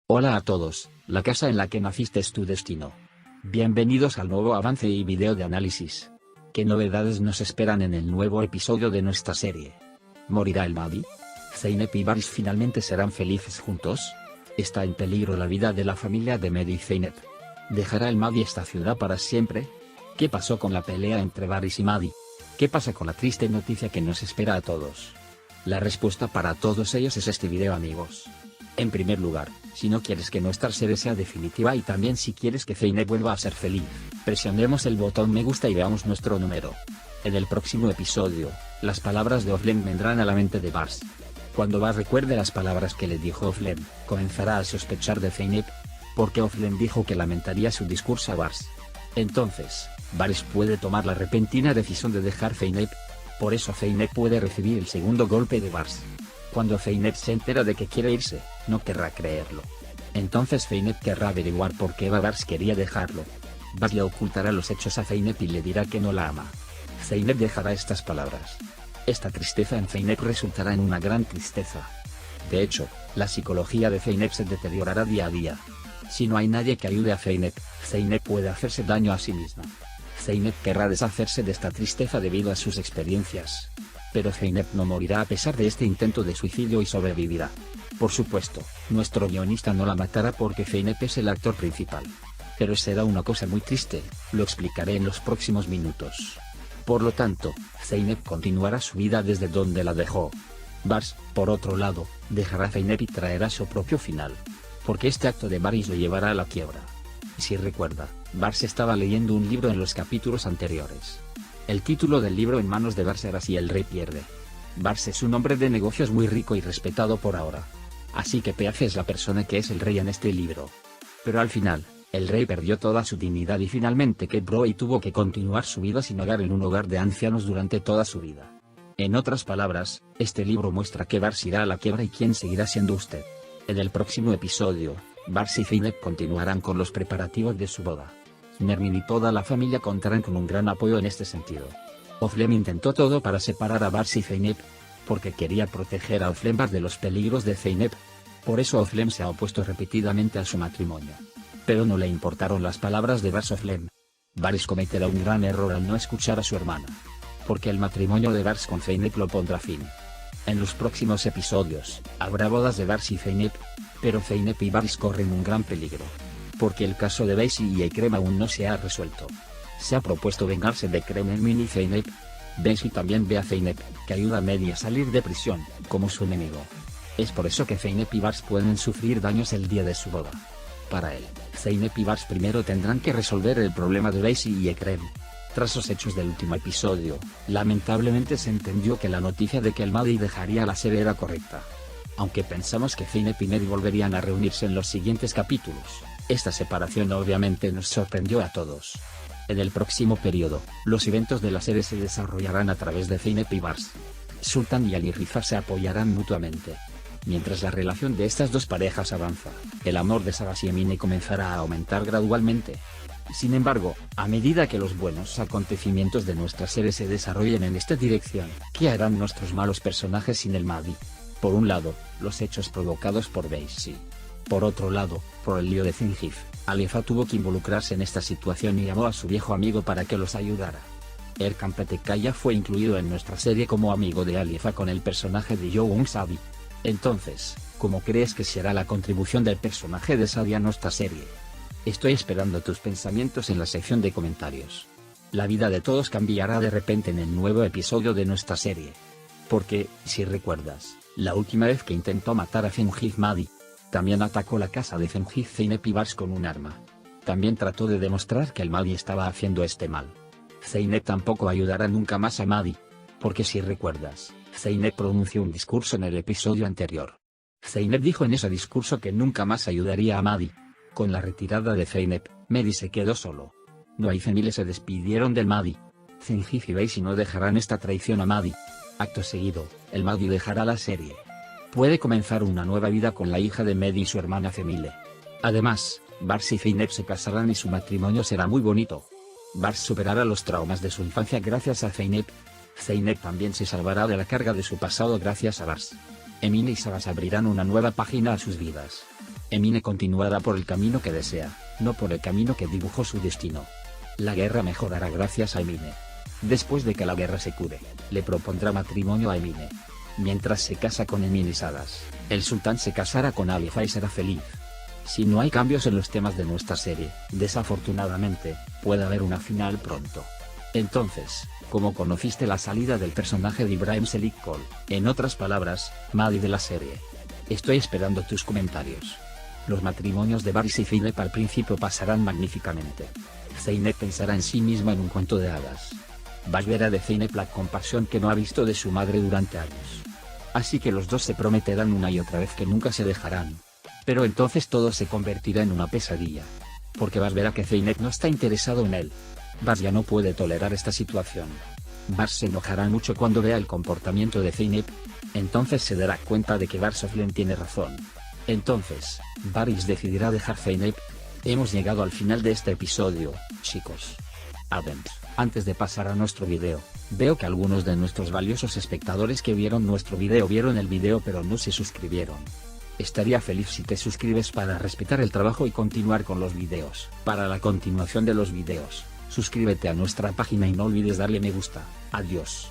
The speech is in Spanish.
Hola a todos, la casa en la que naciste es tu destino. Bienvenidos al nuevo avance y video de análisis. ¿Qué novedades nos esperan en el nuevo episodio de nuestra serie? ¿Morirá el Mahdi? ¿Zeynep y Varys finalmente serán felices juntos? ¿Está en peligro la vida de la familia de Mehdi y Zeynep? ¿Dejará el Mahdi esta ciudad para siempre? ¿Qué pasó con la pelea entre Varys y Mahdi? ¿Qué pasa con la triste noticia que nos espera a todos? La respuesta para todos ellos es este video, amigos. En primer lugar, si no quieres que nuestra serie sea definitiva y también si quieres que Zeynep vuelva a ser feliz, presionemos el botón me gusta y veamos nuestro número. En el próximo episodio, las palabras de Othlen vendrán a la mente de Varys. Cuando Varys recuerde las palabras que le dijo Othlen, comenzará a sospechar de Zeynep, porque Othlen dijo que lamentaría su discurso a Varys. Entonces, Varys puede tomar la repentina decisión de dejar Zeynep. Por eso Zeynep puede recibir el segundo golpe de Varys. Cuando Zeynep se entera de que quiere irse, no querrá creerlo. Entonces Zeynep querrá averiguar por qué Varys quería dejarlo. Varys le ocultará los hechos a Zeynep y le dirá que no la ama. Zeynep dejará estas palabras. Esta tristeza en Zeynep resultará en una gran tristeza. De hecho, la psicología de Zeynep se deteriorará día a día. Si no hay nadie que ayude a Zeynep, Zeynep puede hacerse daño a sí misma. Zeynep querrá deshacerse de esta tristeza debido a sus experiencias. Pero Zeynep no morirá a pesar de este intento de suicidio y sobrevivirá. Por supuesto, nuestro guionista no la matará porque Zeynep es el actor principal. Pero será una cosa muy triste, lo explicaré en los próximos minutos. Por lo tanto, Zeynep continuará su vida desde donde la dejó. Varys, por otro lado, dejará a Zeynep y traerá su propio final. Porque este acto de Varys lo llevará a la quiebra. Si recuerda, Varys estaba leyendo un libro en los capítulos anteriores. El título del libro en manos de Varys era Si el rey pierde. Varys es un hombre de negocios muy rico y respetado por ahora. Así que Peace es la persona que es el rey en este libro. Pero al final, el rey perdió toda su dignidad y finalmente quebró y tuvo que continuar su vida sin hogar en un hogar de ancianos durante toda su vida. En otras palabras, este libro muestra que Varys irá a la quiebra y quién seguirá siendo usted. En el próximo episodio, Varys y Zeynep continuarán con los preparativos de su boda. Nermin y toda la familia contarán con un gran apoyo en este sentido. Othlen intentó todo para separar a Varys y Zeynep, porque quería proteger a Othlen de los peligros de Zeynep. Por eso Othlen se ha opuesto repetidamente a su matrimonio. Pero no le importaron las palabras de Varys. Varys cometerá un gran error al no escuchar a su hermana. Porque el matrimonio de Varys con Zeynep lo pondrá fin. En los próximos episodios, habrá bodas de Varys y Zeynep, pero Zeynep y Varys corren un gran peligro. Porque el caso de Bacy y Ekrem aún no se ha resuelto. Se ha propuesto vengarse de Ekrem, Nermin y Zeynep. Bacy también ve a Zeynep, que ayuda a Mehdi a salir de prisión, como su enemigo. Es por eso que Zeynep y Varys pueden sufrir daños el día de su boda. Para él, Zeynep y Varys primero tendrán que resolver el problema de Bacy y Ekrem. Tras los hechos del último episodio, lamentablemente se entendió que la noticia de que el Mahdi dejaría la serie era correcta. Aunque pensamos que Zeynep y Mehdi volverían a reunirse en los siguientes capítulos, esta separación obviamente nos sorprendió a todos. En el próximo periodo, los eventos de la serie se desarrollarán a través de Zeynep y Varys. Sultan y Ali Riza se apoyarán mutuamente. Mientras la relación de estas dos parejas avanza, el amor de Savas y Emine comenzará a aumentar gradualmente. Sin embargo, a medida que los buenos acontecimientos de nuestra serie se desarrollen en esta dirección, ¿qué harán nuestros malos personajes sin el Mahdi? Por un lado, los hechos provocados por Bacy. Por otro lado, por el lío de Zinjif, Alifa tuvo que involucrarse en esta situación y llamó a su viejo amigo para que los ayudara. Erkan Petekaya fue incluido en nuestra serie como amigo de Alifa con el personaje de Young Sabi. Entonces, ¿cómo crees que será la contribución del personaje de Sabi a nuestra serie? Estoy esperando tus pensamientos en la sección de comentarios. La vida de todos cambiará de repente en el nuevo episodio de nuestra serie. Porque, si recuerdas, la última vez que intentó matar a Zenjif Mahdi, también atacó la casa de Zenjif Zeynep y Varys con un arma. También trató de demostrar que el Mahdi estaba haciendo este mal. Zeynep tampoco ayudará nunca más a Mahdi. Porque si recuerdas, Zeynep pronunció un discurso en el episodio anterior. Zeynep dijo en ese discurso que nunca más ayudaría a Mahdi. Con la retirada de Zeynep, Mehdi se quedó solo. No y Zemile se despidieron del Mahdi. Zenjif y Bacy no dejarán esta traición a Mahdi. Acto seguido, el Mahdi dejará la serie. Puede comenzar una nueva vida con la hija de Mehdi y su hermana Zemile. Además, Varys y Zeynep se casarán y su matrimonio será muy bonito. Varys superará los traumas de su infancia gracias a Zeynep. Zeynep también se salvará de la carga de su pasado gracias a Varys. Emine y Savas abrirán una nueva página a sus vidas. Emine continuará por el camino que desea, no por el camino que dibujó su destino. La guerra mejorará gracias a Emine. Después de que la guerra se cure, le propondrá matrimonio a Emine. Mientras se casa con Emine Sadas, el sultán se casará con Alifa y será feliz. Si no hay cambios en los temas de nuestra serie, desafortunadamente, puede haber una final pronto. Entonces, ¿cómo conociste la salida del personaje de Ibrahim Selik Kol, en otras palabras, Maddie de la serie? Estoy esperando tus comentarios. Los matrimonios de Varys y Zeynep al principio pasarán magníficamente. Zeynep pensará en sí misma en un cuento de hadas. Vash verá de Zeynep la compasión que no ha visto de su madre durante años. Así que los dos se prometerán una y otra vez que nunca se dejarán. Pero entonces todo se convertirá en una pesadilla. Porque Vash verá que Zeynep no está interesado en él. Vash ya no puede tolerar esta situación. Vash se enojará mucho cuando vea el comportamiento de Zeynep. Entonces se dará cuenta de que Barsoflen tiene razón. Entonces, Varys decidirá dejar Zeynep. Hemos llegado al final de este episodio, chicos. Además, antes de pasar a nuestro video, veo que algunos de nuestros valiosos espectadores que vieron nuestro video vieron el video pero no se suscribieron. Estaría feliz si te suscribes para respetar el trabajo y continuar con los videos. Para la continuación de los videos, suscríbete a nuestra página y no olvides darle me gusta. Adiós.